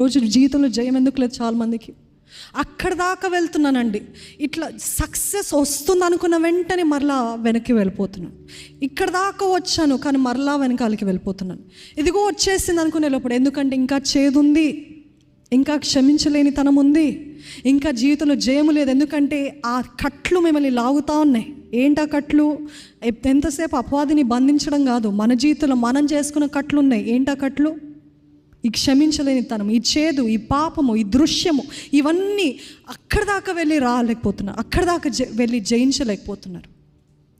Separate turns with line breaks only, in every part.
రోజు జీవితంలో జయం ఎందుకు లేదు చాలామందికి? అక్కడ దాకా వెళ్తున్నానండి, ఇట్లా సక్సెస్ వస్తుంది అనుకున్న వెంటనే మరలా వెనక్కి వెళ్ళిపోతున్నాను. ఇక్కడ దాకా వచ్చాను కానీ మరలా వెనకాలకి వెళ్ళిపోతున్నాను. ఇదిగో వచ్చేసింది అనుకునే లోపల, ఎందుకంటే ఇంకా చేదుంది, ఇంకా క్షమించలేని తనం ఉంది, ఇంకా జీవితంలో జయము లేదు. ఎందుకంటే ఆ కట్లు మిమ్మల్ని లాగుతూ ఉన్నాయి. ఏంటా కట్లు? ఎంతసేపు అపవాదిని బంధించడం కాదు, మన జీవితంలో మనం చేసుకున్న కట్లు ఉన్నాయి. ఏంటా కట్లు? ఈ క్షమించలేని తనం, ఈ చేదు, ఈ పాపము, ఈ దృశ్యము, ఇవన్నీ అక్కడ దాకా వెళ్ళి రాలేకపోతున్నారు, అక్కడ దాకా వెళ్ళి జయించలేకపోతున్నారు.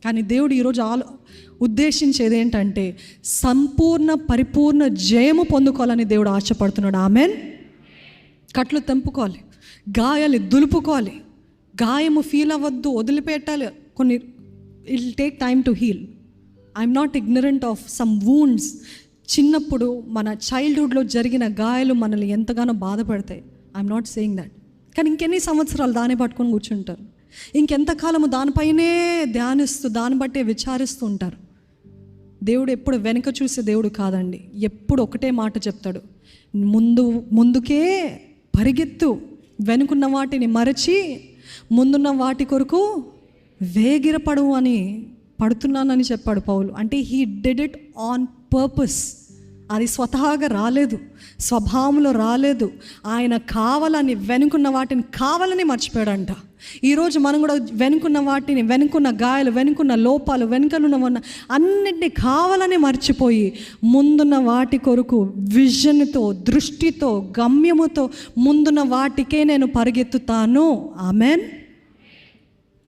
కానీ దేవుడు ఈరోజు ఉద్దేశించేది ఏంటంటే సంపూర్ణ పరిపూర్ణ జయము పొందుకోవాలని దేవుడు ఆశపడుతున్నాడు. ఆమెన్. కట్లు తెంపుకోవాలి, గాయాలు దులుపుకోవాలి, గాయము ఫీల్ అవ్వద్దు, వదిలిపెట్టాలి. కొన్ని it will take time to heal. I'm not ignorant of some wounds. చిన్నప్పుడు మన చైల్డ్హుడ్లో జరిగిన గాయాలు మనల్ని ఎంతగానో బాధపడతాయి. I'm not saying that. కానీ ఇంకెన్ని సంవత్సరాలు దాన్ని పట్టుకొని కూర్చుంటారు, ఇంకెంతకాలము దానిపైనే ధ్యానిస్తూ దాన్ని బట్టే విచారిస్తూ ఉంటారు. దేవుడు ఎప్పుడు వెనక చూసే దేవుడు కాదండి. ఎప్పుడు ఒకటే మాట చెప్తాడు, ముందుకే పరిగెత్తు, వెనుకున్న వాటిని మరచి ముందున్న వాటి కొరకు వేగిరపడు అని పడుతున్నానని చెప్పాడు పౌలు. అంటే he did it on purpose. అది స్వతహాగా రాలేదు, స్వభావంలో రాలేదు. ఆయన కావాలని వెనుకున్న వాటిని కావాలని మర్చిపోయాడంట. ఈరోజు మనం కూడా వెనుకున్న వాటిని, వెనుకున్న గాయాలు, వెనుకున్న లోపాలు, వెనుకలున్న అన్నింటినీ కావాలని మర్చిపోయి ముందున్న వాటి కొరకు విజన్తో, దృష్టితో, గమ్యముతో ముందున్న వాటికే నేను పరిగెత్తుతాను. ఆమెన్.